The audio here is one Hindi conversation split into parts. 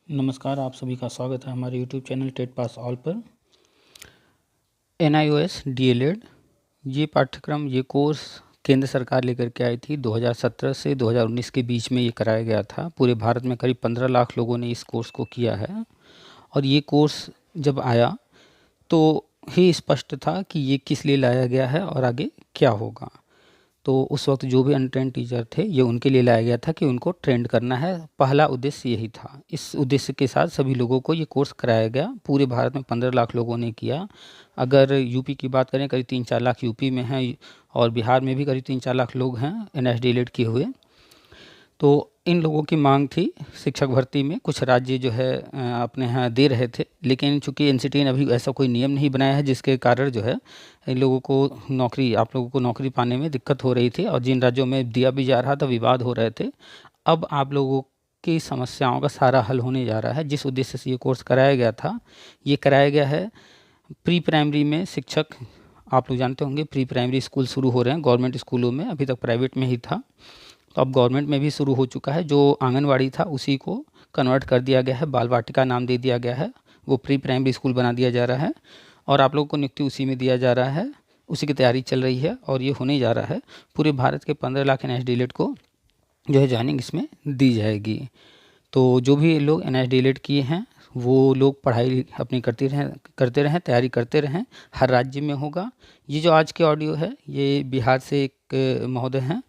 नमस्कार, आप सभी का स्वागत है हमारे YouTube channel TET pass all पर। NIOS DLED ये पाठ्यक्रम, ये कोर्स केंद्र सरकार लेकर के आई थी। 2017 से 2019 के बीच में ये कराया गया था। पूरे भारत में करीब 15 लाख लोगों ने इस कोर्स को किया है। और ये कोर्स जब आया तो ही स्पष्ट था कि ये किस लिए लाया गया है और आगे क्या होगा। तो उस वक्त जो भी अनट्रेंड टीचर थे, ये उनके लिए लाया गया था कि उनको ट्रेंड करना है। पहला उद्देश्य यही था। इस उद्देश्य के साथ सभी लोगों को ये कोर्स कराया गया। पूरे भारत में 15 लाख लोगों ने किया। अगर यूपी की बात करें, करीब 3-4 लाख यूपी में हैं और बिहार में भी करीब 3-4 लाख लोग हैं NIOS DLED किए हुए। तो इन लोगों की मांग थी शिक्षक भर्ती में। कुछ राज्य जो है अपने यहाँ दे रहे थे, लेकिन चूंकि NCT ने अभी ऐसा कोई नियम नहीं बनाया है, जिसके कारण जो है इन लोगों को आप लोगों को नौकरी पाने में दिक्कत हो रही थी। और जिन राज्यों में दिया भी जा रहा था, विवाद हो रहे थे। अब आप लोगों की समस्याओं का सारा हल होने जा रहा है। जिस उद्देश्य से ये कोर्स कराया गया था, ये कराया गया है प्री प्राइमरी में। शिक्षक, आप लोग जानते होंगे, प्री प्राइमरी स्कूल शुरू हो रहे हैं गवर्नमेंट स्कूलों में। अभी तक प्राइवेट में ही था, तो अब गवर्नमेंट में भी शुरू हो चुका है। जो आंगनवाड़ी था उसी को कन्वर्ट कर दिया गया है, बाल वाटिका नाम दे दिया गया है। वो प्री प्राइमरी स्कूल बना दिया जा रहा है और आप लोगों को नियुक्ति उसी में दिया जा रहा है। उसी की तैयारी चल रही है और ये होने जा रहा है। पूरे भारत के 15 लाख NIOS DLED को जो है ज्वाइनिंग इसमें दी जाएगी। तो जो भी लोग NIOS DLED किए हैं वो लोग पढ़ाई अपनी करते रहें, तैयारी करते रहें। हर राज्य में होगा। ये जो आज के ऑडियो है, ये बिहार से एक महोदय हैं,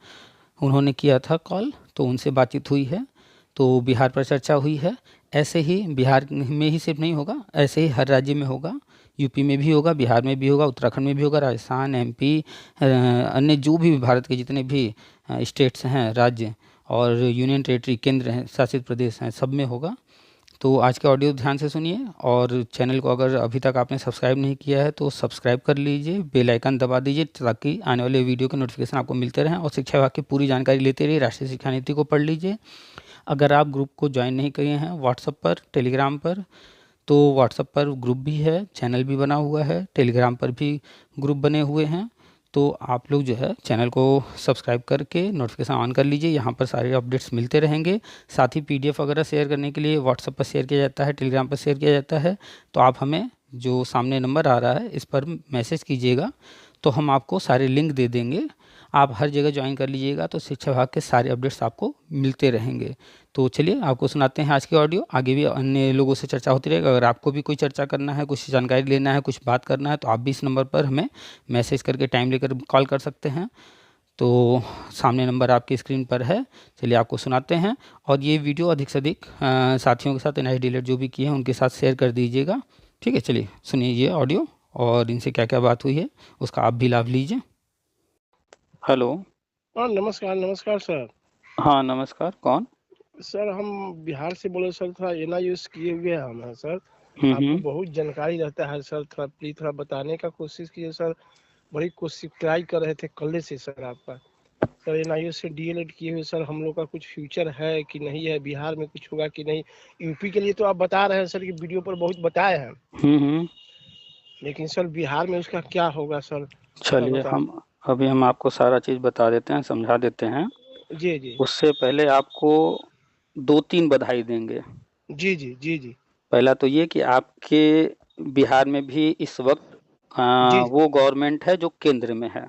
उन्होंने किया था कॉल, तो उनसे बातचीत हुई है, तो बिहार पर चर्चा हुई है। ऐसे ही बिहार में ही सिर्फ नहीं होगा, ऐसे ही हर राज्य में होगा। यूपी में भी होगा, बिहार में भी होगा, उत्तराखंड में भी होगा, राजस्थान, MP, अन्य जो भी भारत के जितने भी स्टेट्स हैं, राज्य और यूनियन टेरिटरी, केंद्र हैं, शासित प्रदेश हैं, सब में होगा। तो आज के ऑडियो ध्यान से सुनिए। और चैनल को अगर अभी तक आपने सब्सक्राइब नहीं किया है तो सब्सक्राइब कर लीजिए, बेल आइकन दबा दीजिए, ताकि आने वाले वीडियो के नोटिफिकेशन आपको मिलते रहें। और शिक्षा विभाग की पूरी जानकारी लेते रहिए। राष्ट्रीय शिक्षा नीति को पढ़ लीजिए। अगर आप ग्रुप को ज्वाइन नहीं किए हैं व्हाट्सएप पर, टेलीग्राम पर, तो व्हाट्सएप पर ग्रुप भी है, चैनल भी बना हुआ है, टेलीग्राम पर भी ग्रुप बने हुए हैं। तो आप लोग जो है चैनल को सब्सक्राइब करके नोटिफिकेशन ऑन कर लीजिए। यहाँ पर सारे अपडेट्स मिलते रहेंगे। साथ ही PDF वगैरह शेयर करने के लिए व्हाट्सएप पर शेयर किया जाता है, टेलीग्राम पर शेयर किया जाता है। तो आप हमें, जो सामने नंबर आ रहा है, इस पर मैसेज कीजिएगा, तो हम आपको सारे लिंक दे देंगे। आप हर जगह ज्वाइन कर लीजिएगा, तो शिक्षा विभाग के सारे अपडेट्स आपको मिलते रहेंगे। तो चलिए आपको सुनाते हैं आज की ऑडियो। आगे भी अन्य लोगों से चर्चा होती रहेगी। अगर आपको भी कोई चर्चा करना है, कुछ जानकारी लेना है, कुछ बात करना है, तो आप भी इस नंबर पर हमें मैसेज करके टाइम लेकर कॉल कर सकते हैं। तो सामने नंबर आपकी स्क्रीन पर है। चलिए आपको सुनाते हैं। और ये वीडियो अधिक से अधिक साथियों के साथ, NIOS DLED जो भी किए हैं उनके साथ शेयर कर दीजिएगा। ठीक है, चलिए सुनिए ये ऑडियो और इनसे क्या क्या बात हुई है उसका आप भी लाभ लीजिए। हेलो। हाँ, नमस्कार नमस्कार सर। हाँ नमस्कार, कौन? सर हम बिहार से बोले सर। थोड़ा NIOS किए हुए हम हैं सर। आपको बहुत जानकारी रहता है सर, थोड़ा प्लीज थोड़ा बताने का कोशिश कीजिए सर। बड़ी कोशिश ट्राई कर रहे थे कल से सर आपका। सर NIOS से DLED किए हुए सर, हम लोग का कुछ फ्यूचर है कि नहीं है, बिहार में कुछ होगा कि नहीं। यूपी के लिए तो आप बता रहे हैं सर कि वीडियो पर बहुत बताए हैं, लेकिन सर बिहार में उसका क्या होगा सर? चलिए हम आपको सारा चीज़ बता देते हैं, समझा देते हैं। जी जी उससे पहले आपको 2-3 बधाई देंगे। जी जी जी जी पहला तो ये कि आपके बिहार में भी इस वक्त जी वो गवर्नमेंट है जो केंद्र में है।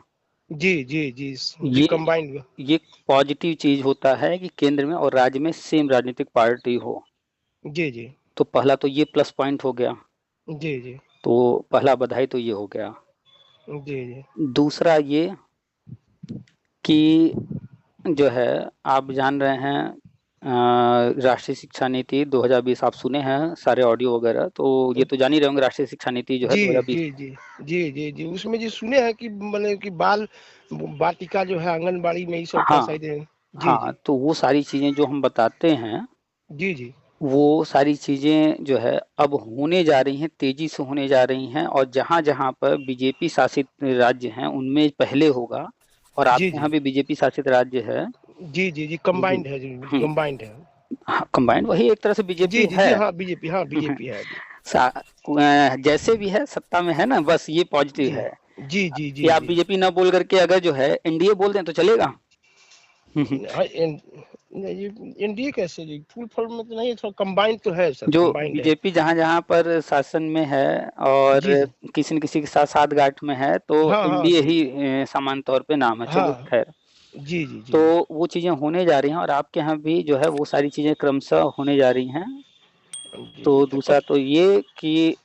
जी जी जी जी ये कंबाइंड। ये पॉजिटिव चीज़ होता है कि केंद्र में और राज्य में सेम राजनीतिक पार्टी हो। जी जी तो पहला तो ये प्लस पॉइंट हो गया। जी जी तो पहला बधाई तो ये हो गया। जी जी दूसरा ये कि जो है, आप जान रहे हैं राष्ट्रीय शिक्षा नीति 2020 आप सुने हैं सारे ऑडियो वगैरह, तो ये तो जान ही रहे होंगे। राष्ट्रीय शिक्षा नीति जो है जी 2020। जी जी जी जी जी उसमें जी सुने हैं कि मतलब कि बाल वाटिका जो है आंगनबाड़ी में ये सब का हाँ शायद है। जी हाँ, जी तो वो सारी चीज़ें जो हम बताते हैं, जी जी वो सारी चीज़ें जो है अब होने जा रही हैं, तेज़ी से होने जा रही हैं। और जहाँ जहाँ पर BJP शासित राज्य हैं उनमें पहले होगा। और जी आपके जी यहाँ भी BJP शासित राज्य है। जी जी जी कंबाइंड है जी, कंबाइंड है। हाँ, कंबाइंड वही एक तरह से जी BJP जी है। जी हाँ बीजेपी, हाँ बीजेपी है जी। जैसे भी है सत्ता में है ना, बस ये पॉजिटिव जी है जी जी कि जी आप जी BJP ना बोल करके अगर जो है NDA बोल दें तो चलेगा। हाँ, ये एनडीए कैसे जी, फुल फॉर्म में तो नहीं, थोड़ा कंबाइंड तो है सर, जो कंबाइंड है। बीजेपी जहां जहां पर शासन में है और जी जी। किसी न किसी के साथ साथ गांठ में है, तो हाँ हाँ एनडीए सर। ही सामान्य तौर पे नाम है। चलिए हाँ। खैर, जी जी जी तो जी। वो चीजें होने जा रही हैं और आपके यहाँ भी जो है वो सारी चीजें क्रमशः होने जा रही हैं। जी तो जी तो दूसरा तो ये कि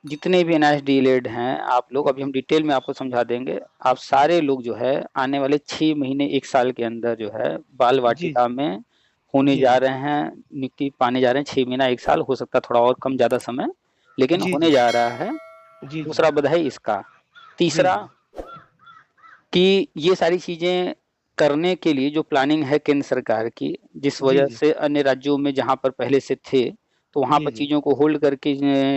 जितने भी एनआईएस डीलेड हैं, आप लोग, अभी हम डिटेल में आपको समझा देंगे, आप सारे लोग जो है आने वाले 6 महीने 1 साल के अंदर जो है बाल जी वाटिका में होने जी जा जी रहे हैं, नियुक्ति पाने जा रहे हैं। 6 महीना 1 साल हो सकता है, थोड़ा और कम ज्यादा समय, लेकिन जी होने जी जा रहा है। जी जी दूसरा बधाई इसका। जी तीसरा जी कि ये सारी चीजें करने के लिए जो प्लानिंग है केंद्र सरकार की, जिस जी वजह जी से अन्य राज्यों में जहां पर पहले से थे तो वहां जी पर जी चीजों को होल्ड करके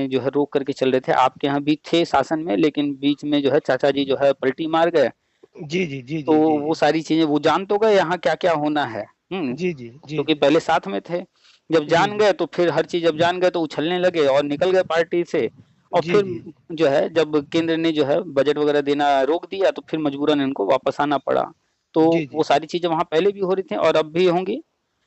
जो है रोक करके चल रहे थे। आपके यहाँ भी थे शासन में, लेकिन बीच में जो है चाचा जी जो है पलटी मार गए। जी जी जी तो जी जी वो सारी चीजें वो जान तो गए यहाँ क्या क्या होना है। जी जी जी क्योंकि पहले साथ में थे। जब जी जान गए तो फिर हर चीज, जब जान गए तो उछलने लगे और निकल गए पार्टी से। और जी फिर जी जो है जब केंद्र ने जो है बजट वगैरह देना रोक दिया तो फिर मजबूरन इनको वापस आना पड़ा। तो जी वो जी सारी चीजें वहां पहले भी हो रही थी और अब भी होंगी।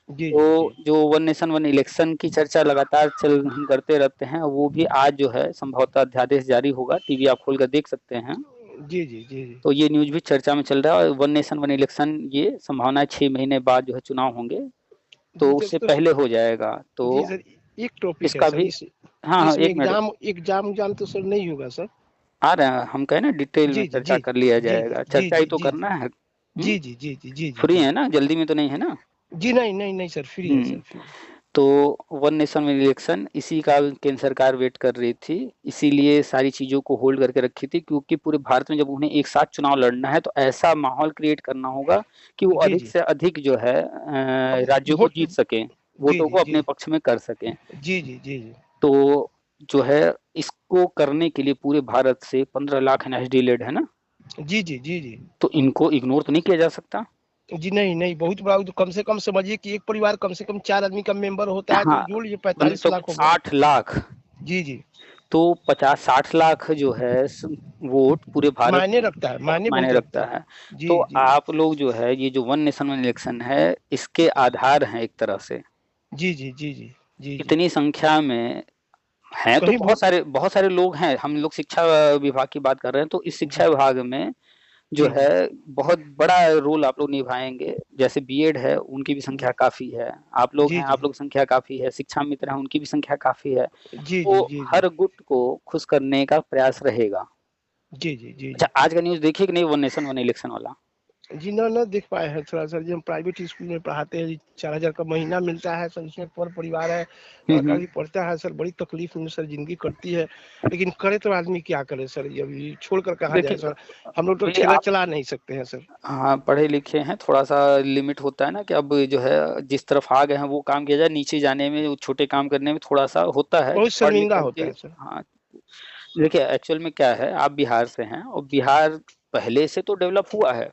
जी जी तो जी जो वन नेशन वन इलेक्शन की चर्चा लगातार चल हम करते रहते हैं, वो भी आज जो है संभवतः अध्यादेश जारी होगा, टीवी आप खोल कर देख सकते हैं। जी जी जी तो ये न्यूज भी चर्चा में चल रहा है और वन नेशन वन इलेक्शन ये संभावना है 6 महीने बाद जो है चुनाव होंगे, जी तो सर उससे तो पहले हो जाएगा। तो जी सर, एक टॉपिक है इसका सर भी, इस हाँ हाँ, इसमें 1 मिनट, एग्जाम तो सर नहीं होगा सर। आ रहे हैं, हम कहे ना डिटेल में जी जी चर्चा जी कर लिया जी जी जाएगा, जी चर्चा ही जी तो जी करना है। जी जी जी जी जी जी फ्री जी है ना, जल्दी में तो नहीं है ना। जी नहीं नहीं नहीं सर, फ्री है हम्म सर, फ्री। तो वन नेशन वन इलेक्शन इसी का केंद्र सरकार वेट कर रही थी, इसीलिए सारी चीजों को होल्ड करके रखी थी, क्योंकि पूरे भारत में जब उन्हें एक साथ चुनाव लड़ना है तो ऐसा माहौल क्रिएट करना होगा कि वो जी अधिक जी से अधिक जो है अब राज्यों को वोट। जीत सकें, जी वोटों जी को जी अपने पक्ष में कर सकें। जी जी जी जी तो जो है इसको करने के लिए पूरे भारत से 15 लाख एनएसडी लेड है ना, जी जी जी जी तो इनको इग्नोर तो नहीं किया जा सकता। जी नहीं नहीं, बहुत बड़ा, तो कम से कम समझिए कि एक परिवार कम से कम 4 आदमी का मेंबर होता है, तो हाँ, जोड़ लीजिए मतलब 45 लाख हो गए। 60 लाख, जी जी। तो 50-60 लाख जो है वोट पूरे भारत मायने में रखता है, बहुत मायने मायने बहुत रखता रखता है। है। जी तो जी आप लोग जो है ये जो वन नेशन वन इलेक्शन है, इसके आधार हैं एक तरह से। जी जी जी जी जी जी। इतनी संख्या में हैं तो कहीं बहुत बहुत। सारे बहुत सारे लोग हैं। हम लोग शिक्षा विभाग की बात कर रहे हैं, तो इस शिक्षा जी विभाग में जो जी है जी बहुत बड़ा रोल आप लोग निभाएंगे। जैसे बीएड है, उनकी भी संख्या काफी है। आप लोग जी हैं, जी आप लोग की संख्या काफी है। शिक्षा मित्र हैं, उनकी भी संख्या काफी है। जी जी तो जी जी हर गुट को खुश करने का प्रयास रहेगा। जी जी जी अच्छा, जी आज का न्यूज़ देखिए कि नहीं, वन नेशन वन इलेक्शन वाला? जी ना ना देख पाए हैं थोड़ा सर जी, हम प्राइवेट स्कूल में पढ़ाते हैं जी, 4 हजार का महीना मिलता है सर, इसमें पर परिवार है, लड़का हम्म। भी पढ़ता है सर, बड़ी तकलीफ में सर जिंदगी कटती है। लेकिन करे तो आदमी क्या करे सर, ये अभी छोड़कर कहाँ जाए देखिए, सर। हम लोग तो अभी ठेला आप, चला नहीं सकते हैं सर। हाँ, पढ़े लिखे हैं, थोड़ा सा लिमिट होता है ना कि अब जो है जिस तरफ आ गए हैं वो काम किया जाए, नीचे जाने में, वो छोटे काम करने में थोड़ा सा होता है बहुत पढ़ लिख शर्मिंदा करके। होता है सर। हाँ, देखिए एक्चुअल में क्या है, आप बिहार से हैं और बिहार पहले से तो डेवलप हुआ है,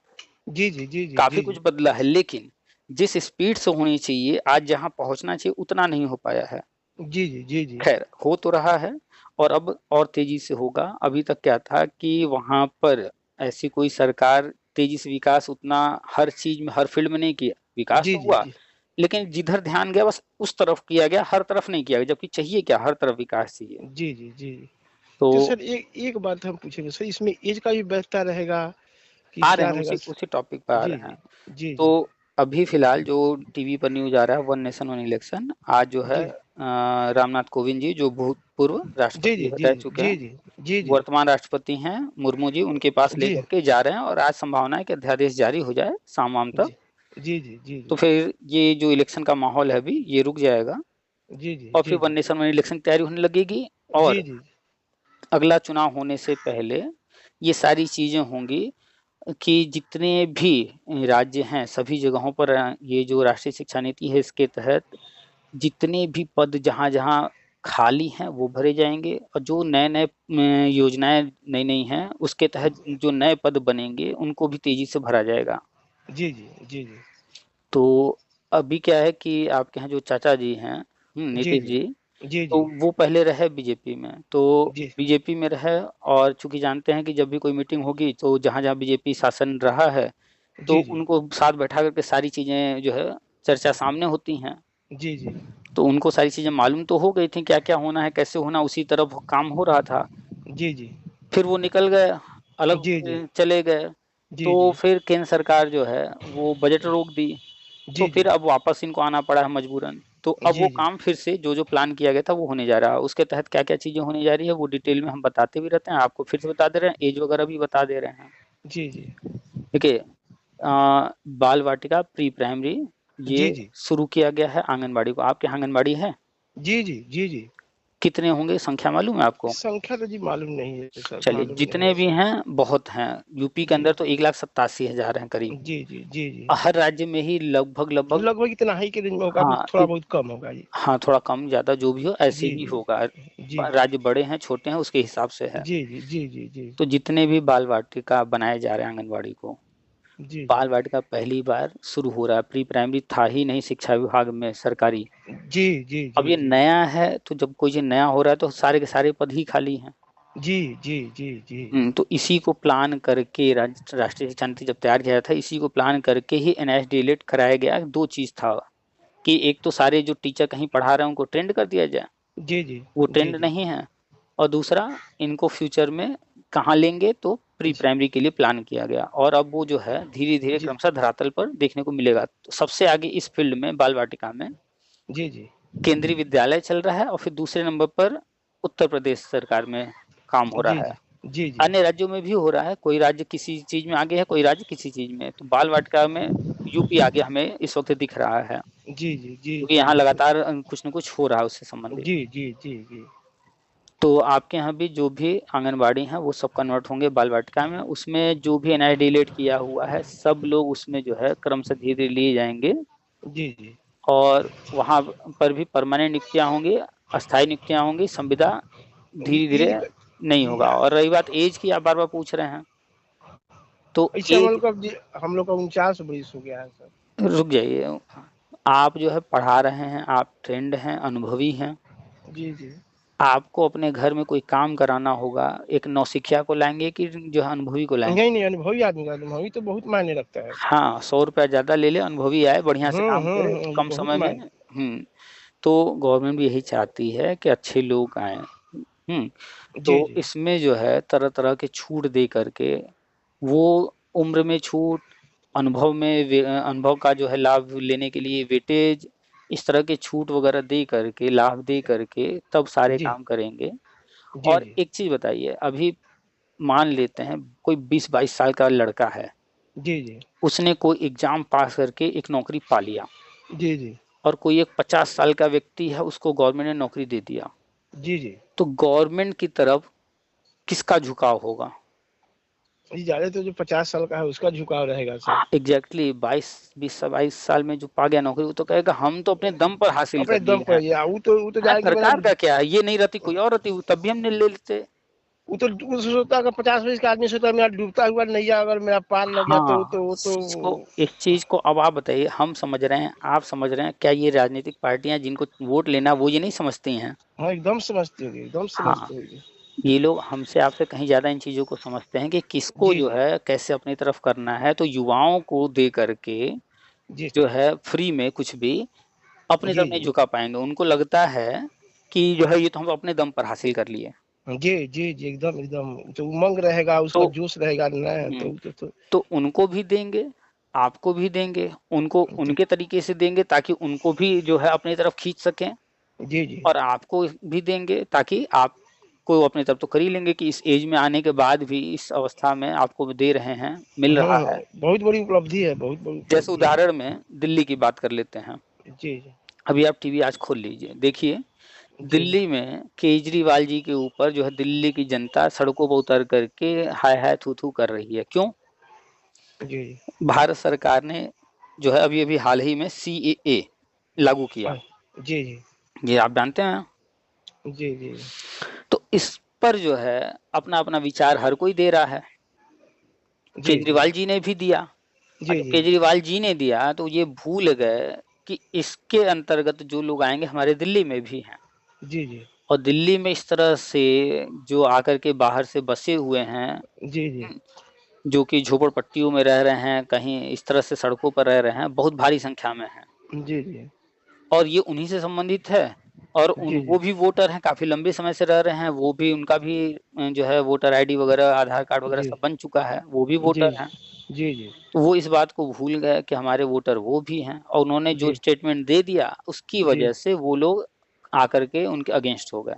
जी जी जी जी काफी जी कुछ जी बदला है, लेकिन जिस स्पीड से होनी चाहिए आज जहाँ पहुंचना चाहिए उतना नहीं हो पाया है। जी जी जी जी खैर, हो तो रहा है और अब और तेजी से होगा। अभी तक क्या था कि वहां पर ऐसी कोई सरकार तेजी से विकास उतना हर चीज में, हर फील्ड में नहीं किया। विकास जी तो जी हुआ, जी लेकिन जिधर ध्यान गया बस उस तरफ किया गया, हर तरफ नहीं किया गया, जबकि चाहिए क्या, हर तरफ विकास चाहिए। जी जी जी। तो तो सर एक एक बात हम पूछेंगे सर, इसमें एज का भी व्यवस्था रहेगा कि आ रहे क्या हैं, रहेगा उसी सर? उसी टॉपिक पर आ जी रहे हैं। जी जी तो जी अभी फिलहाल जो टीवी पर न्यूज आ रहा है, वन नेशन वन इलेक्शन, आज जो है जी रामनाथ कोविंद जी जो भूतपूर्व जी जी राष्ट्रपति जी रह चुके जी हैं, जी जी जी वर्तमान राष्ट्रपति हैं मुर्मू जी, उनके पास जी लेकर के जा रहे हैं और आज संभावना है कि अध्यादेश जारी हो जाए शाम वाम तक। जी जी जी जी तो जी फिर ये जो इलेक्शन का माहौल है अभी ये रुक जाएगा जी जी और जी फिर वन जी नेशन वन इलेक्शन की तैयारी होने लगेगी। जी और जी अगला चुनाव होने से पहले ये सारी चीजें होंगी कि जितने भी राज्य हैं सभी जगहों पर ये जो राष्ट्रीय शिक्षा नीति है इसके तहत जितने भी पद जहाँ जहाँ खाली हैं वो भरे जाएंगे, और जो नए नए योजनाएं नई नई हैं उसके तहत जो नए पद बनेंगे उनको भी तेजी से भरा जाएगा। जी जी जी जी तो अभी क्या है कि आपके यहाँ जो चाचा जी हैं, जी नीतीश जी जी, जी तो जी वो पहले रहे बीजेपी में, तो जी बीजेपी में रहे। और चूंकि जानते हैं कि जब भी कोई मीटिंग होगी तो जहाँ जहाँ बीजेपी शासन रहा है तो जी, जी। उनको साथ बैठा करके सारी चीज़ें जो है चर्चा सामने होती हैं। जी, जी। तो उनको सारी चीज़ें मालूम तो हो गई थी क्या-क्या होना है, कैसे होना, उसी तरफ काम हो रहा था। जी, जी। फिर वो निकल गए, अलग जी, जी। चले गए। जी, तो जी। फिर केंद्र सरकार जो है वो बजट रोक दी। तो जी, फिर जी। अब वापस इनको आना पड़ा है मजबूरन। तो अब वो जी, जी। काम फिर से जो-जो प्लान किया गया था वो होने जा रहा है। उसके तहत क्या-क्या चीज़ें होने जा रही है वो डिटेल में हम बताते भी रहते हैं। आपको फिर से बता दे रहे हैं, ऐज वगैरह भी बता दे रहे हैं। जी, जी। देखिए बाल वाटिका प्री प्राइमरी ये जी, जी। शुरू किया गया है आंगनबाड़ी को। आपके यहाँ आंगनबाड़ी है? जी, जी। जी, जी। कितने होंगे संख्या मालूम है आपको? संख्या तो जी मालूम नहीं है सर, चलिए मालूम नहीं जितने है भी सर। हैं बहुत हैं। यूपी के जी। अंदर तो 1,87,000 हैं करीब। जी, जी। जी, जी। हर राज्य में ही लगभग-लगभग लगभग इतना ही के रेंज में होगा, अभी हाँ, थोड़ा बहुत कम होगा जी। हाँ, थोड़ा कम ज़्यादा जो भी हो ऐसे जी, ही जी। होगा। जी, जी। राज्य बड़े हैं, छोटे हैं उसके हिसाब से है। जी, जी। जी, जी। जी। तो जितने भी बाल वाटिका बनाए जा रहे हैं आंगनबाड़ी को, जी, जी। बाल वाटिका पहली बार शुरू हो रहा है। प्री प्राइमरी था ही नहीं शिक्षा विभाग में सरकारी। जी, जी। अब जी, ये जी। नया है तो जब कोई चीज़ नया हो रहा है तो सारे के सारे पद ही खाली हैं। जी, जी। जी, जी। तो इसी को प्लान करके राष्ट्रीय शिक्षा नीति जब तैयार किया था इसी को प्लान करके ही एनएच डिलीट कराया गया। 2 चीज़ था कि एक तो सारे जो टीचर कहीं पढ़ा रहे हैं उनको ट्रेंड कर दिया जाए, जी, जी। वो जी, ट्रेंड जी। नहीं है। और दूसरा इनको फ्यूचर में कहाँ लेंगे तो प्री जी, प्राइमरी के लिए प्लान किया गया और अब वो जो है धीरे-धीरे जी। क्रमशः धरातल पर देखने को मिलेगा। तो सबसे आगे इस फील्ड में बाल वाटिका में जी, जी। केंद्रीय विद्यालय चल रहा है और फिर दूसरे नंबर पर उत्तर प्रदेश सरकार में काम हो जी, रहा है। जी। जी, जी। अन्य राज्यों में भी हो रहा है, कोई राज्य किसी चीज़ में आगे है, कोई राज्य किसी चीज़ में। तो बाल वाटिका में यूपी आगे हमें इस वक़्त दिख रहा है, जी, जी। जी, क्योंकि जी। यहाँ लगातार कुछ न कुछ हो रहा है उससे संबंधित। जी, जी। जी, जी। तो आपके यहाँ भी जो भी आंगनबाड़ी हैं, वो सब कन्वर्ट होंगे बाल वाटिका में। उसमें जो भी एनआई डिलीट किया हुआ है, सब लोग उसमें जो है क्रम से धीरे लिए जाएँगे जी, जी। और वहाँ पर भी परमानेंट नियुक्तियाँ होंगी, अस्थायी नियुक्तियाँ होंगी, संविदा जी, धीरे-धीरे इनका नहीं जी, होगा। और रही बात ऐज की आप बार-बार पूछ रहे हैं, तो इस समय ऐज हम लोग का 49 बरिस हो गया है सर। रुक जाइए, आप जो है पढ़ा रहे हैं, आप ट्रेंड हैं, अनुभवी हैं, जी, जी। आपको अपने घर में कोई काम कराना होगा, एक नौसिखिया को लाएँगे कि जो है अनुभवी को लाएँगे? नहीं, नहीं, अनुभवी आदमी का अनुभवी तो बहुत मायने रखता है सर। हाँ, ₹100 ज़्यादा ले ले, अनुभवी आए, बढ़िया से काम करे, ये कम बहुत समय में मायने तो गवर्नमेंट भी यही चाहती है कि अच्छे लोग आएँ। हुँ, जी, तो जी। इसमें जो है तरह-तरह के छूट दे करके, वो उम्र में छूट, अनुभव का जो है लाभ लेने के लिए वेटेज, इस तरह के छूट वगैरह दे करके, लाभ दे करके तब सारे जी। काम करेंगे। जी, और जी। एक चीज़ बताइए, अभी मान लेते हैं कोई 20-22 साल का लड़का है, जी, जी। उसने कोई एग्ज़ाम पास करके एक नौकरी पा लिया जी, जी। और कोई एक 50 साल का व्यक्ति है, उसको गवर्नमेंट ने नौकरी दे दिया। जी, जी। तो गवर्नमेंट की तरफ किसका झुकाव होगा? जी, ज़्यादा तो जो 50 साल का है उसका झुकाव रहेगा सर। एग्ज़ैक्टली 22 साल में जो पा गया नौकरी, वो तो कहेगा हम तो अपने दम पर हासिल अपने कर दम लिए पर हैं। या वो तो हाँ, जाएगी सरकार मतलब का क्या है, ये नहीं रहती कोई और रहती तब भी हम ले लेते। वो सोचता है, अगर 50 वर्ष का आदमी सोचता है मेरा डूबता हुआ नैया अगर मेरा पार लग गया तो हाँ, वो इस चीज़ को अब आप बताइए, हम समझ रहे हैं, आप समझ रहे हैं, क्या ये राजनीतिक पार्टियाँ जिनको वोट लेना है, वो ये नहीं समझती हैं? हाँ, एकदम समझती होगी, एकदम हाँ, समझती होगी। ये लोग हमसे आपसे कहीं ज़्यादा इन चीज़ों को समझते हैं कि किसको जी, जो जी। है कैसे अपनी तरफ करना है, तो युवाओं को दे करके जी, जो है फ्री में कुछ भी अपनी जी, तरफ नहीं जी। झुका पाएँगे। उनको लगता है कि जो है ये तो हम अपने दम पर हासिल कर लिए। जी, जी, जी, एकदम, एकदम जो उमंग रहेगा, तो उसका जोश रहेगा ना हुँ, तो तो उनको भी देंगे, आपको भी देंगे, उनको जी, उनके तरीके से देंगे ताकि उनको भी जो है अपनी तरफ खींच सकें जी, जी। और आपको भी देंगे ताकि आपको अपनी तरफ तो कर ही लेंगे कि इस ऐज में आने के बाद भी इस अवस्था में आपको दे रहे हैं, मिल रहा है। बहुत बड़ी उपलब्धि है, बहुत बड़ी जैसे उपलब्धि है। उदाहरण में दिल्ली की बात कर लेते हैं। जी, जी। अभी आप टीवी आज खोल लीजिए, देखिए जी, जी। दिल्ली में केजरीवाल जी के ऊपर जो है दिल्ली की जनता सड़कों पर उतर करके हाय-हाय थू-थू कर रही है। क्यों? जी, जी। भारत सरकार ने जो है अभी-अभी हाल ही में सीएए लागू किया। जी, जी। ये आप जानते हैं? जी, जी। तो इस पर जो है अपना-अपना विचार हर कोई दे रहा है। जी, जी। केजरीवाल जी ने भी दिया और जी, जब जी। केजरीवाल जी ने दिया तो ये भूल गए कि इसके अंतर्गत जो लोग आएँगे हमारे दिल्ली में भी हैं। जी, जी। और दिल्ली में इस तरह से जो आकर के बाहर से बसे हुए हैं, जी, जी। हुँ, जो कि झोपड़पट्टियों में रह रहे हैं, कहीं इस तरह से सड़कों पर रह रहे हैं, बहुत भारी संख्या में हैं। जी, जी। और ये उन्हीं से संबंधित है। और उन जी, वो जी। भी वोटर हैं, काफ़ी लंबे समय से रह रहे हैं, वो भी उनका भी जो है वोटर आईडी वगैरह, आधार कार्ड वगैरह जी। सब बन चुका है, वो भी जी। वोटर हैं। जी, जी। तो वो इस बात को भूल गए कि हमारे वोटर वो भी हैं, और उन्होंने जो जी। स्टेटमेंट दे दिया उसकी जी। वजह से वो लोग आकर के उनके अगेंस्ट हो गए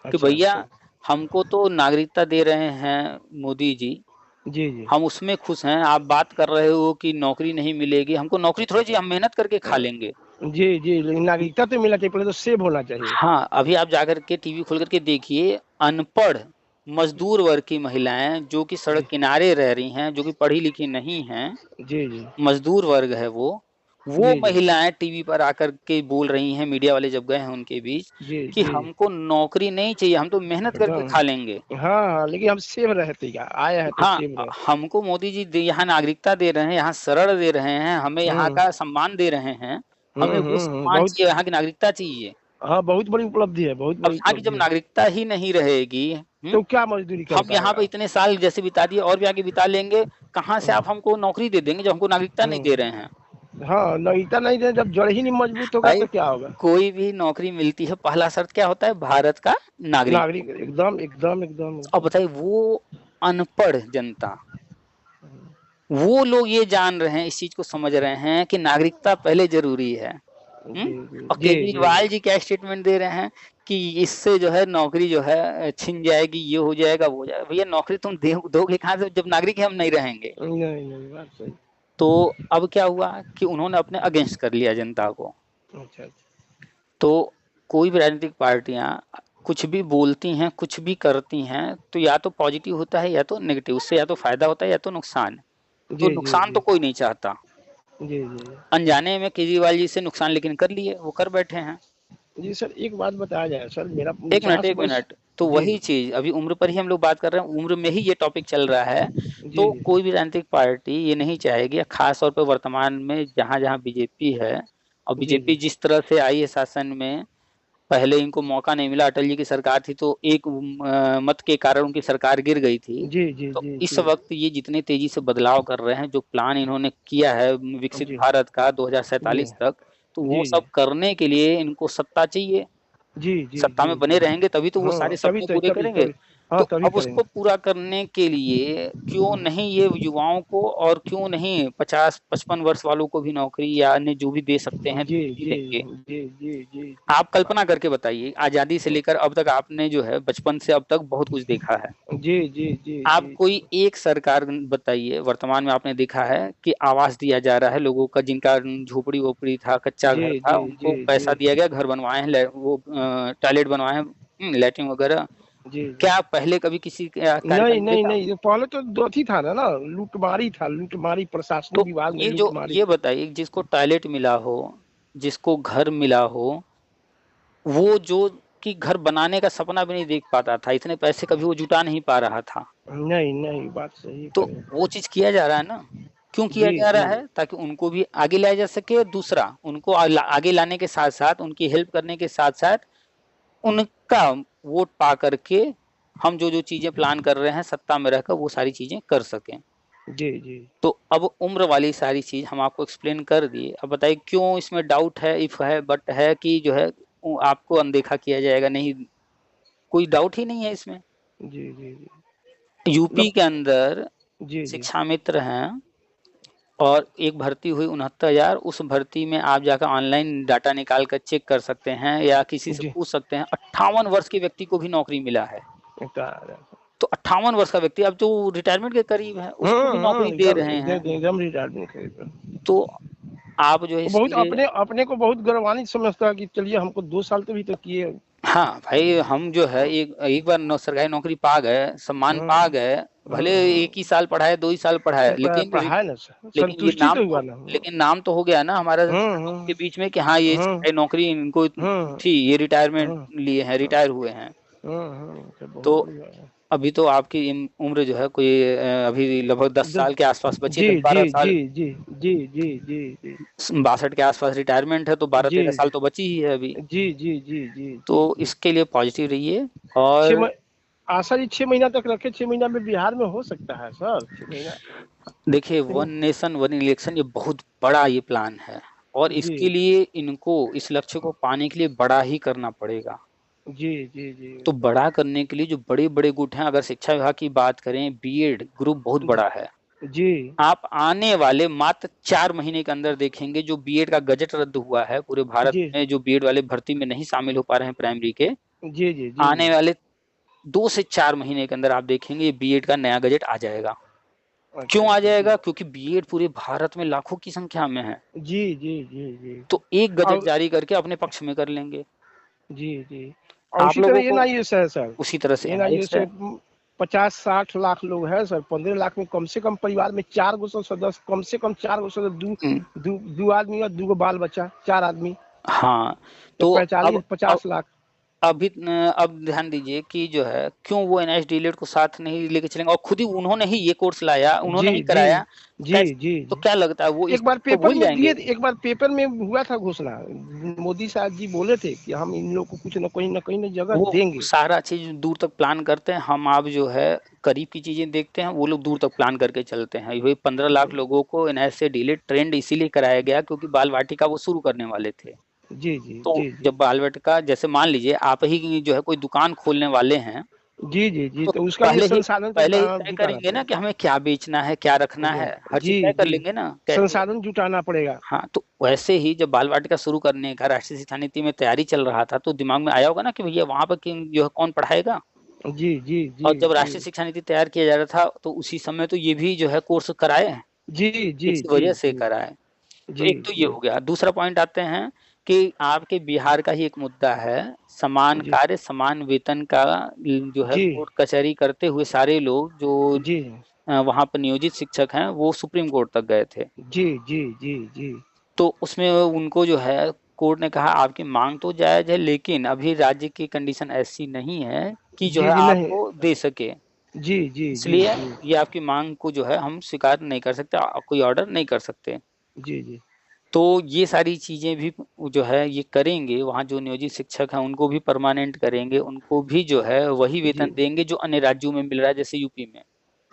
कि अच्छा, भैया अच्छा। हमको तो नागरिकता दे रहे हैं मोदी जी, जी, जी। हम उसमें खुश हैं, आप बात कर रहे हो कि नौकरी नहीं मिलेगी, हमको नौकरी थोड़ी चाहिए, हम मेहनत करके खा लेंगे। जी, जी, लेकिन नागरिकता तो मिलना चाहिए, पहले तो सेव होना चाहिए। हाँ, अभी आप जाकर के टीवी खोल करके देखिए, अनपढ़ मजदूर वर्ग की महिलाएं जो कि सड़क जी। किनारे रह रही हैं, जो कि पढ़ी लिखी नहीं हैं, जी, जी। मजदूर वर्ग है वो जी, जी। महिलाएं टीवी पर आकर के बोल रही हैं, मीडिया वाले जब गए हैं उनके बीच, जी, कि जी। हमको नौकरी नहीं चाहिए, हम तो मेहनत करके एकदम। खा लेंगे। हाँ, हाँ, लेकिन हम सेव रहते क्या, आए हैं तो हाँ, सेव रहे। हमको मोदी जी यहाँ नागरिकता दे रहे हैं, यहाँ शरण दे रहे हैं, हमें यहाँ हुँ। का सम्मान दे रहे हैं, हमें हुँ, वो हुँ, हुँ, सम्मान बहुत। चाहिए, यहाँ की नागरिकता चाहिए। हाँ, बहुत बड़ी उपलब्धि है, बहुत अब बड़ी यहाँ की जब उपलब्धि है। नागरिकता ही नहीं रहेगी, तो क्या मज़दूरी कर हम यहाँ पे पाएगा? इतने साल जैसे बिता दिए और भी आगे बिता लेंगे, कहाँ से हुँ, आप हमको नौकरी दे देंगे जब हमको नागरिकता नहीं दे हुँ। रहे हैं। हाँ, नागरिकता नहीं दें, जब जड़ ही नहीं मजबूत होगा भाई तो क्या होगा? कोई भी नौकरी मिलती है, पहला शर्त क्या होता है? भारत का नागरिक हो। नागरिक एकदम, एकदम, एकदम, अब एकदम। बताइए वो अनपढ़ जनता, वो लोग ये जान रहे हैं, इस चीज़ को समझ रहे हैं कि नागरिकता पहले ज़रूरी है। हुँ? जी, जी। और जी, जी। केजरीवाल जी क्या स्टेटमेंट दे रहे हैं कि इससे जो है नौकरी जो है छिन जाएगी, ये हो जाएगा, वो हो जाएगा। भैया नौकरी तुम दोगे कहाँ से जब नागरिक ही हम नहीं रहेंगे? नहीं, नहीं, बात सही। तो अब क्या हुआ कि उन्होंने अपने अगेंस्ट कर लिया जनता को। अच्छा, अच्छा। तो कोई भी राजनीतिक पार्टियाँ कुछ भी बोलती हैं, कुछ भी करती हैं, तो या तो पॉजिटिव होता है या तो नेगेटिव, उससे या तो फ़ायदा होता है या तो नुकसान। तो जी, जी, नुकसान तो जी। कोई नहीं चाहता। जी, जी। अनजाने में केजरीवाल जी से नुकसान लेकिन कर लिए, वो कर बैठे हैं। जी सर, एक बात बताया जाए सर, मेरा 1 50 वर्ष। मिनट, तो जी, वही जी। चीज़ अभी उम्र पर ही हम लोग बात कर रहे हैं, उम्र में ही ये टॉपिक चल रहा है। जी, तो जी। कोई भी राजनीतिक पार्टी ये नहीं चाहेगी, ख़ास तौर पे वर्तमान में जहाँ-जहाँ बीजेपी है, और जी, बीजेपी जी। जिस तरह से आई है शासन में, पहले इनको मौका नहीं मिला, अटल जी की सरकार थी तो एक मत के कारण उनकी सरकार गिर गई थी। जी, जी, तो जी, इस जी। वक़्त ये जितने तेज़ी से बदलाव कर रहे हैं, जो प्लान इन्होंने किया है विकसित जी, भारत का जी। 2047 तक, तो वो जी, जी। सब करने के लिए इनको सत्ता चाहिए। जी, जी, सत्ता जी, में बने जी। रहेंगे तभी तो वो हाँ, सारे तभी सपने तो पूरे तभी करेंगे। तभी हाँ, तो तभी अब उसको करेंगे। पूरा करने के लिए क्यों नहीं ये युवाओं को, और क्यों नहीं 50-55 वर्ष वालों को भी नौकरी या अन्य जो भी दे सकते हैं, जी, दे जी, देंगे। जी, जी, जी। आप कल्पना करके बताइए, आज़ादी से लेकर अब तक आपने जो है बचपन से अब तक बहुत कुछ देखा है। जी, जी, जी, आप जी। कोई एक सरकार बताइए वर्तमान में आपने देखा है कि आवास दिया जा रहा है लोगों का, जिनका झोपड़ी-वोपड़ी था, कच्चा जी, घर था, जी, जी, उनको जी। पैसा दिया गया, घर बनवाए हैं, वो टॉयलेट बनवाए हैं, लैट्रिन वगैरह। जी, जी। क्या पहले कभी किसी नहीं, कार्यकाल में नहीं, देखा? नहीं, पहले तो दोथी था ना, लूटमारी था, लूटमारी प्रशासनिक तो विभाग में ये जो लूटमारी ये थी। बताइए, जिसको टॉयलेट मिला हो, जिसको घर मिला हो, वो जो कि घर बनाने का सपना भी नहीं देख पाता था, इतने पैसे कभी वो जुटा नहीं पा रहा था। नहीं, नहीं, बात सही तो करें। वो चीज़ किया जा रहा है ना। क्यों किया जी, जा जी। रहा है? ताकि उनको भी आगे लाया जा सके, और दूसरा उनको आगे लाने के साथ-साथ, उनकी हेल्प करने के साथ-साथ, उनका वोट पा कर के हम जो-जो चीज़ें प्लान कर रहे हैं सत्ता में रहकर वो सारी चीज़ें कर सकें। जी, जी। तो अब उम्र वाली सारी चीज़ हम आपको एक्सप्लेन कर दिए। अब बताइए क्यों इसमें डाउट है, इफ है, बट है कि जो है आपको अनदेखा किया जाएगा? नहीं, कोई डाउट ही नहीं है इसमें। जी, जी, जी। यूपी मतलब। के अंदर जी, जी। शिक्षा मित्र हैं, और एक भर्ती हुई 69,000, उस भर्ती में आप जाकर ऑनलाइन डाटा निकाल कर चेक कर सकते हैं या किसी से जी। पूछ सकते हैं, 58 वर्ष के व्यक्ति को भी नौकरी मिला है। उतार। तो 58 वर्ष का व्यक्ति अब जो रिटायरमेंट के करीब है, उसको भी नौकरी दे एकदम रहे दे हैं। दें, एकदम रिटायरमेंट करेगा। तो आप जो है वो बहुत इसके लिए, अपने अपने को बहुत गौरवान्वित समझता है कि चलिए हमको 2 साल तो भी तो किए। हाँ, भाई हम जो है एक एक बार सरकारी नौकरी पा गए, सम्मान हुँ, पा गए, भले हुँ, 1 ही साल पढ़ाए, 2 ही साल पढ़ाए, लेकिन पढ़ाए ना सर, लेकिन ये संतुष्टि नाम तो हुआ तो, ना। लेकिन नाम तो हो गया ना हमारा हुँ, लोगों के हुँ, बीच में कि हाँ, ये हुँ, सरकारी नौकरी इनको हुँ, थी, ये रिटायरमेंट हुँ, लिए हैं, हुँ, रिटायर हुए हैं। तो बहुत तो बढ़िया है। अभी तो आपकी उम्र जो है कोई अभी लगभग 10 द साल के आसपास बची है, जी, जी, 10-12 जी, साल। जी, जी, जी, जी, जी। 62 के आसपास रिटायरमेंट है, तो जी, 12-13 साल तो बची ही है अभी। जी, जी, जी, जी, तो जी, जी। इसके लिए पॉजिटिव रहिए। अच्छा और मैं आशा जी 6 महीना तक रखे, 6 महीना में बिहार में हो सकता है सर, 6 महीना। देखिए, वन नेशन वन इलेक्शन ये बहुत बड़ा ये प्लान है, और जी इसके लिए इनको इस लक्ष्य को पाने के लिए बड़ा ही करना पड़ेगा। जी जी जी तो बड़ा करने के लिए जो बड़े बड़े गुट हैं, अगर शिक्षा विभाग की बात करें, बीएड ग्रुप बहुत जी बड़ा है। जी आप आने वाले मात्र 4 महीने के अंदर देखेंगे, जो बीएड का गजट रद्द हुआ है पूरे भारत जी में, जो बीएड वाले भर्ती में नहीं शामिल हो पा रहे हैं प्राइमरी के, जी जी जी आने वाले 2 से 4 महीने के अंदर आप देखेंगे बीएड का नया गजट आ जाएगा। अच्छा क्यों आ अच्छा जी जाएगा? क्योंकि बीएड पूरे भारत में लाखों की संख्या में है। जी जी जी जी तो एक गजट और जारी करके अपने पक्ष में कर लेंगे। जी जी और आप उसी लोगों तरह को एनआईएस है सर। उसी तरह से एनआईएस एनआईएस है। 50-60 लाख लोग हैं सर, 15 लाख में कम से कम परिवार में 4 गो सदस्य, कम से कम 4 गो सदस्य, हम्म, दो आदमी और 2 गो बाल बच्चा, 4 आदमी, हाँ। तो तो अब 45-50 लाख। अभी अब ध्यान दीजिए कि जो है, क्यों वो एनआईएस डीलेट को साथ नहीं लेके चलेंगे, और खुद ही उन्होंने ही ये कोर्स लाया, जी उन्होंने ही जी कराया। तो जी कैसे? जी तो जी क्या लगता है वो इस चीज को भूल जाएंगे? एक बार पेपर में हुआ था घोषणा, मोदी साहब जी बोले थे कि हम इन लोगों को कुछ न कहीं न जगह वो देंगे। सारा चीज दूर तक प्लान करते हैं, हम आप जो है करीब की चीजें देखते हैं, वो लोग दूर तक प्लान करके चलते हैं। वही 15 लाख लोगों को एनआईएस से डिलीट ट्रेंड इसीलिए कराया गया क्योंकि बाल वाटिका वो शुरू करने वाले थे। जी जी तो जी जी जब बाल वाटिका, जैसे मान लीजिए आप ही जो है कोई दुकान खोलने वाले हैं, जी जी जी तो तो उसका लिए संसाधन पहले ही तय जुटाना करेंगे ना पड़ेगा। कि हमें क्या बेचना है, क्या रखना है, हर चीज जी तय कर जी लेंगे ना कैसे। संसाधन जुटाना पड़ेगा। हाँ, तो वैसे ही जब बाल वाटिका शुरू करने का राष्ट्रीय शिक्षा नीति में तैयारी चल रहा था, तो दिमाग में आया होगा ना कि भैया वहां पर जो है कौन पढ़ाएगा। जी जी जी और जब जी राष्ट्रीय शिक्षा नीति तैयार किया जा रहा था, तो उसी समय तो ये भी जो है कोर्स कराए हैं, जी जी इसी जी वजह से जी कराए। तो जी एक तो ये जी हो गया। दूसरा पॉइंट आते हैं कि आपके बिहार का ही एक मुद्दा है, समान जी कार्य समान वेतन का। जो है जी कोर्ट कचहरी करते हुए सारे लोग जो जी वहां पर नियोजित शिक्षक हैं, वो सुप्रीम कोर्ट तक गए थे। जी जी जी जी तो उसमें उनको जो है कोर्ट ने कहा आपकी मांग तो जायज है, लेकिन अभी राज्य की कंडीशन ऐसी नहीं है कि जो जी है जी नहीं आपको दे सके। जी जी जी इसलिए जी ये आपकी मांग को जो है हम स्वीकार नहीं कर सकते, कोई ऑर्डर नहीं कर सकते। जी जी तो ये सारी चीजें भी जो है ये करेंगे, वहाँ जो नियोजित शिक्षक हैं उनको भी परमानेंट करेंगे, उनको भी जो है वही जी वेतन देंगे जो अन्य राज्यों में मिल रहा है, जैसे यूपी में।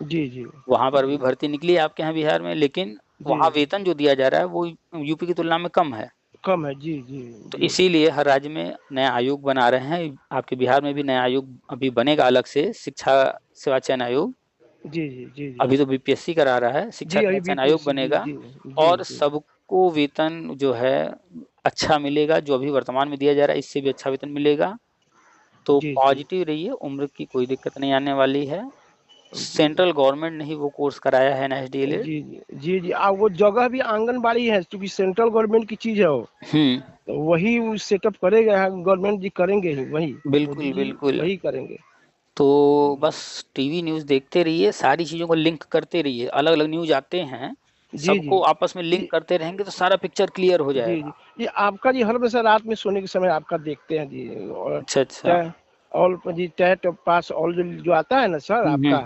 जी जी वहां पर भी जी भर्ती निकली है आपके यहाँ बिहार में, लेकिन जी वहाँ वेतन जो दिया जा रहा है वो यूपी की तुलना में कम है। कम है। जी जी तो जी इसीलिए हर राज्य में नया आयोग बना रहे हैं। आपके बिहार में भी नया आयोग अभी बनेगा अलग से, शिक्षा सेवा चयन आयोग। जी जी जी जी अभी तो बीपीएससी करा रहा है, शिक्षा जी सेवा अभी चयन आयोग बीपीएससी जी बनेगा। जी जी और जी सबको वेतन जो है अच्छा मिलेगा, जो अभी वर्तमान में दिया जा रहा है इससे भी अच्छा वेतन मिलेगा। तो जी जी पॉजिटिव रहिए, उम्र की कोई दिक्कत नहीं आने वाली है। जी सेंट्रल गवर्नमेंट ने ही वो कोर्स कराया है एनएसडीएलएड। जी जी जी जी वो जगह भी आंगनबाड़ी है क्योंकि सेंट्रल गवर्नमेंट की चीज है वो, हम्म, तो वही वो सेटअप करेगा, गवर्नमेंट जी करेंगे ही, वही मोदी बिल्कुल जी बिल्कुल। वही करेंगे। तो बस टीवी न्यूज़ देखते रहिए, सारी चीज़ों को लिंक करते रहिए, अलग अलग न्यूज़ आते हैं, जी जी सबको आपस में लिंक ये करते रहेंगे तो सारा पिक्चर क्लियर हो जी जी जाएगा। ये आपका जी हर हमेशा रात में सोने के समय आपका देखते हैं जी, और अच्छा अच्छा। टे- ऑल जी टेट पास ऑल जो आता है ना सर आपका,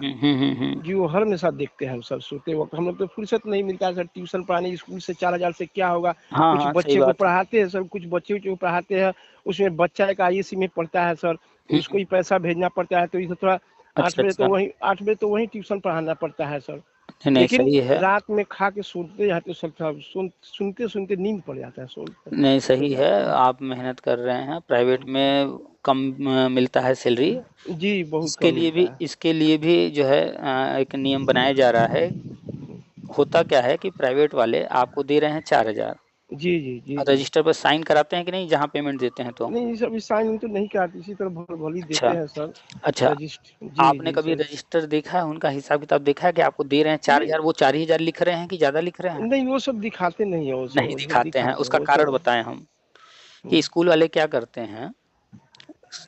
जी वो हर हमेशा देखते हैं हम सब सोते वक्त। हम लोग तो फुर्सत नहीं मिलता है सर, ट्यूशन पढ़ाने स्कूल से 4 हजार से क्या होगा। हाँ कुछ हाँ, सही बच्चे को बात है। पढ़ाते हैं सर, कुछ बच्चे को पढ़ाते हैं, उसमें बच्चा एक आईएससी में पढ़ता है सर, तो उसको हम्म, ही पैसा भेजना पड़ता है, तो इसे थोड़ा अच्छा अच्छा। 8 बजे तो वही ट्यूशन पढ़ाना पड़ता है सर। नहीं नहीं, लेकिन सही है। रात में खा के सोते हैं तो सब सुनते सुनते नींद पड़ जाता है, नहीं, सो सही है। जाते हैं। आप मेहनत कर रहे हैं, प्राइवेट में कम मिलता है सैलरी। जी बहुत कम मिलता है। इसके लिए भी जो है एक नियम बनाया जा रहा है। होता क्या है कि प्राइवेट वाले आपको दे रहे हैं 4 हजार, जी जी जी जी रजिस्टर पर साइन कराते हैं कि नहीं जहाँ पेमेंट देते हैं तो। नहीं, ये सब साइन तो नहीं कराते, इसी तरह भली भली अच्छा देते हैं सर। अच्छा। रजिस्टर जी आपने जी कभी सर। रजिस्टर देखा है, उनका हिसाब किताब देखा है कि आपको दे रहे हैं चार नहीं हजार वो 4 ही हजार लिख रहे हैं कि ज्यादा लिख रहे हैं? नहीं वो सब दिखाते नहीं है, नहीं वो सब दिखाते हैं। दिखाते हैं उसका वो कारण सब। बताएं हम, कि स्कूल वाले क्या करते हैं,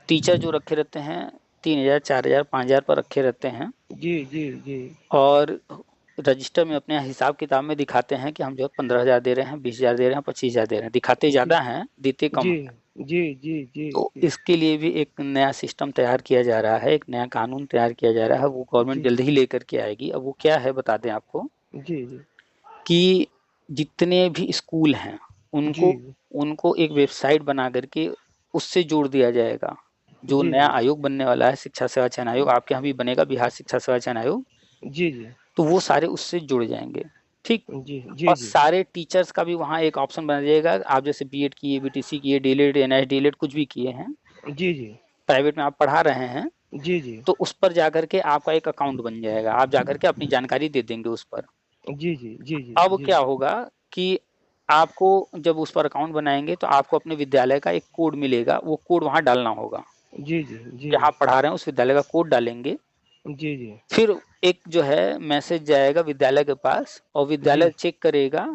टीचर जो रखे रहते हैं 3 हजार 4 हजार 5 हजार पर रखे रहते हैं, जी जी जी और रजिस्टर में अपने हिसाब किताब में दिखाते हैं कि हम जो है 15 हजार दे रहे हैं, 20 हजार दे रहे हैं, 25 हजार दे रहे हैं, दिखाते जी ज्यादा हैं देते कम जी है। जी जी जी तो जी इसके लिए भी एक नया सिस्टम तैयार किया जा रहा है, एक नया कानून तैयार किया जा रहा है, वो गवर्नमेंट जी जल्द ही लेकर के आएगी। अब वो क्या है बता दें आपको, जी जी कि जितने भी स्कूल हैं जी उनको उनको एक वेबसाइट बना करके उससे जोड़ दिया जाएगा। जो जी नया जी आयोग बनने वाला है, शिक्षा सेवा चयन आयोग, आपके यहाँ भी बनेगा बिहार शिक्षा सेवा चयन आयोग, जी जी तो वो सारे उससे जुड़ जाएंगे। ठीक। जी और जी जी सारे टीचर्स का भी वहाँ एक ऑप्शन बन जाएगा, आप जैसे बीएड किए, बीटीसी किए, डीएलएड, एनआईएस डीएलएड कुछ भी किए हैं, जी जी प्राइवेट में आप पढ़ा रहे हैं, जी जी तो उस पर जाकर के आपका एक अकाउंट बन जाएगा, आप जाकर के अपनी जानकारी दे देंगे उस पर। जी जी जी जी अब जी क्या होगा कि आपको जब उस पर अकाउंट बनाएंगे तो आपको अपने विद्यालय का एक कोड मिलेगा, वो कोड वहाँ डालना होगा, जी जी जी जहाँ आप पढ़ा रहे हैं उस विद्यालय का कोड डालेंगे। जी जी फिर एक जो है मैसेज जाएगा विद्यालय के पास, और जी विद्यालय चेक करेगा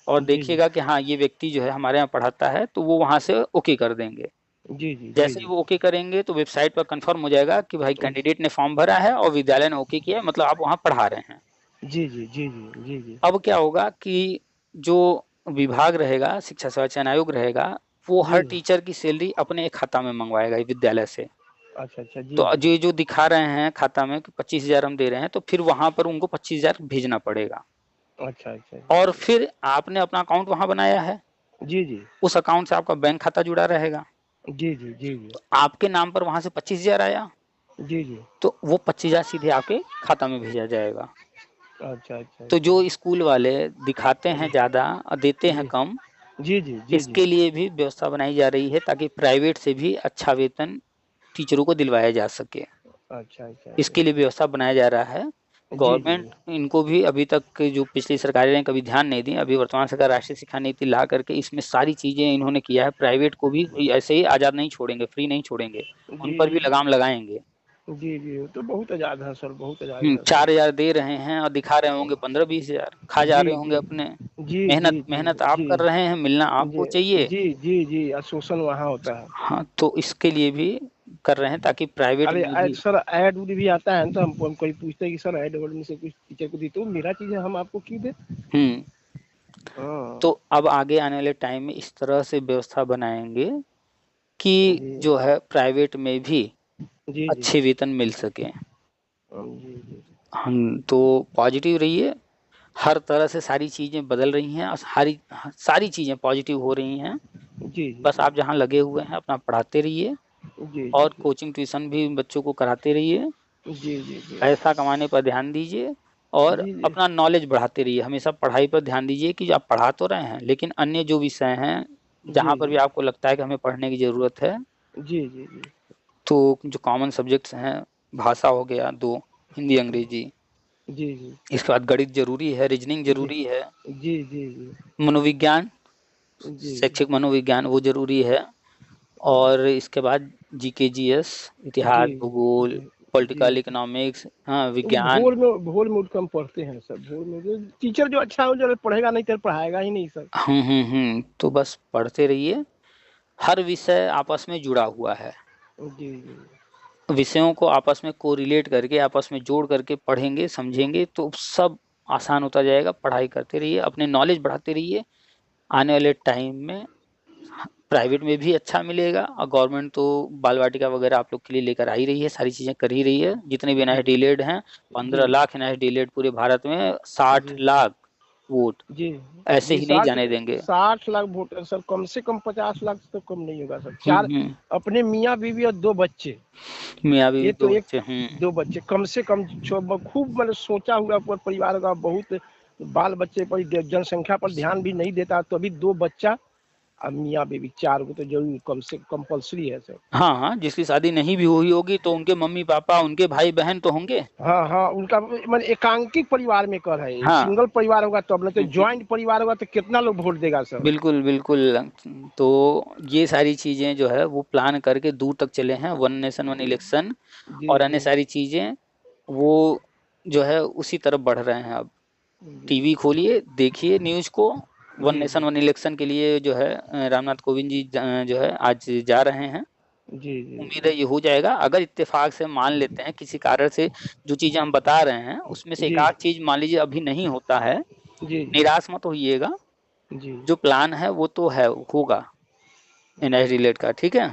और जी जी देखिएगा कि हाँ ये व्यक्ति जो है हमारे यहाँ पढ़ाता है, तो वो वहाँ से ओके कर देंगे। जी जी जी जैसे ही वो ओके करेंगे तो वेबसाइट पर कंफर्म हो जाएगा कि भाई कैंडिडेट ने फॉर्म भरा है और विद्यालय ने ओके किया है, मतलब आप वहाँ पढ़ा रहे हैं। जी जी जी जी जी अब क्या होगा कि जो विभाग रहेगा, शिक्षा सेवा चयन आयोग रहेगा, वो जी हर टीचर की सैलरी अपने एक खाता में मंगवाएगा विद्यालय से। अच्छा अच्छा जी तो जी जो दिखा रहे हैं खाता में कि 25,000 हम दे रहे हैं, तो फिर वहां पर उनको 25,000 भेजना पड़ेगा। अच्छा अच्छा और अच्छा फिर आपने अपना अकाउंट वहां बनाया है, जी जी उस अकाउंट से आपका बैंक खाता जुड़ा रहेगा, जी जी जी जी तो आपके नाम पर वहां से 25,000 आया, जी जी तो वो 25,000 सीधे आपके खाता में भेजा जाएगा। अच्छा अच्छा तो जो अच्छा स्कूल वाले दिखाते हैं ज्यादा और देते हैं जी कम, जी जी जी जी इसके लिए भी व्यवस्था बनाई जा रही है ताकि प्राइवेट से भी अच्छा वेतन टीचरों को दिलवाया जा सके। अच्छा अच्छा इसके लिए अच्छा व्यवस्था बनाया जा रहा है। जी जी गवर्नमेंट इनको भी अभी तक जो पिछली सरकारें ने कभी ध्यान नहीं दी, अभी वर्तमान सरकार राष्ट्रीय शिक्षा नीति ला करके इसमें सारी चीजें इन्होंने किया है। प्राइवेट को भी ऐसे ही आजाद नहीं छोड़ेंगे, फ्री नहीं छोड़ेंगे, उन जी पर भी जी लगाम लगाएंगे। जी जी वो तो बहुत आज़ाद है सर, बहुत आज़ाद है सर। 4,000 दे रहे हैं और दिखा रहे होंगे 15-20,000, खा जा जी रहे होंगे जी अपने। जी जी मेहनत जी मेहनत आप जी कर रहे हैं, मिलना जी आपको चाहिए। जी जी जी शोषण वहाँ होता है। हाँ, तो इसके लिए भी कर रहे हैं ताकि प्राइवेट अरे में भी। सर ऐड उड भी आता है ना, तो हम कोई पूछते हैं कि सर ऐड वर्ड में से कुछ टीचर को दी तो मेरा चीज़ है, हम आपको क्यों दे। हम्म हाँ तो अब आगे आने वाले टाइम में इस तरह से व्यवस्था बनाएंगे कि जी जो है प्राइवेट में भी जी जी अच्छे वेतन मिल सके। जी जी हम तो पॉजिटिव रहिए, हर तरह से सारी चीजें बदल रही हैं और सारी सारी चीजें पॉजिटिव हो रही हैं। जी जी बस आप जहाँ लगे हुए हैं अपना पढ़ाते रहिए, जी और जी कोचिंग ट्यूशन भी बच्चों को कराते रहिए, जी जी जी पैसा कमाने पर ध्यान दीजिए और जी जी अपना नॉलेज बढ़ाते रहिए। हमेशा पढ़ाई पर ध्यान दीजिए कि आप पढ़ा तो रहे हैं, लेकिन अन्य जो विषय हैं जी जहाँ पर भी आपको लगता है कि हमें पढ़ने की ज़रूरत है, जी जी जी तो जो कॉमन सब्जेक्ट्स हैं, भाषा हो गया 2, हिंदी अंग्रेजी, जी जी इसके बाद गणित जरूरी है, रीजनिंग जी जरूरी है, जी जी जी मनोविज्ञान, जी शैक्षिक मनोविज्ञान वो जरूरी है, और इसके बाद जीके जीएस, जी इतिहास, भूगोल, जी जी पॉलिटिकल इकोनॉमिक्स, हाँ विज्ञान। भूल में कम पढ़ते हैं सर, भूल में जो टीचर जो अच्छा हो जो पढ़ेगा नहीं तो पढ़ाएगा ही नहीं सर। तो बस पढ़ते रहिए, हर विषय आपस में जुड़ा हुआ है, जी जी विषयों को आपस में कोरिलेट करके आपस में जोड़ करके पढ़ेंगे समझेंगे तो सब आसान होता जाएगा। पढ़ाई करते रहिए, अपने नॉलेज बढ़ाते रहिए, आने वाले टाइम में प्राइवेट में भी अच्छा मिलेगा, और गवर्नमेंट तो बाल वाटिका वगैरह आप लोग के लिए लेकर आ ही रही है, सारी चीजें कर ही रही है। जितने भी जी एनआईएस डीलेड हैं, जी 15 लाख एनआईएस डीलेड पूरे भारत में, 60 जी लाख वोट जी ऐसे जी ही नहीं साठ जाने देंगे। 60 लाख वोटर सर, कम से कम 50 लाख से तो कम नहीं होगा सर। हम्म चार हम्म अपने मियाँ बीवी और 2 बच्चे, मियाँ बीवी ये तो दो एक बच्चे। 2 बच्चे कम से कम खूब मतलब सोचा हुआ परिवार का, बहुत बाल बच्चे पर जनसंख्या पर ध्यान भी नहीं देता, तो अभी 2 बच्चा अब मियाँ बीवी 4 को तो जरूर कम से कंपलसरी है सर। हाँ हाँ, जिसकी शादी नहीं भी हुई होगी तो उनके मम्मी पापा, उनके भाई बहन तो होंगे। हाँ हाँ उनका मतलब एकांकिक परिवार में कर है, हाँ। सिंगल परिवार होगा तो अब तो हम्म, ज्वाइंट परिवार होगा तो कितना लोग वोट देगा सर। बिल्कुल बिल्कुल। तो ये सारी चीजें जो है वो प्लान करके दूर तक चले हैं, वन नेशन वन इलेक्शन जी और अन्य जी सारी चीजें, वो जो है उसी तरफ बढ़ रहे हैं अब। जी टीवी खोलिए, देखिए न्यूज को, वन जी नेशन वन इलेक्शन के लिए जो है रामनाथ कोविंद जी जो है आज जा रहे हैं। जी जी उम्मीद है ये हो जाएगा, अगर इत्तेफाक से मान लेते हैं किसी कारण से जो चीजें हम बता रहे हैं उसमें से एक जी आध चीज मान लीजिए अभी नहीं होता है, जी निराश मत होइएगा। जी जो प्लान है वो तो है, होगा एनआईएस रिलेट का, ठीक है।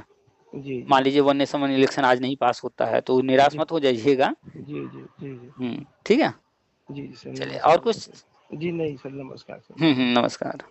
जी जी मान लीजिए वन नेशन वन इलेक्शन आज नहीं पास होता है तो निराश जी मत हो जाइएगा। जी जी जी जी ठीक है। जी सर चलिए और नमस्कार कुछ। सर। जी नहीं सर नमस्कार सर। नमस्कार।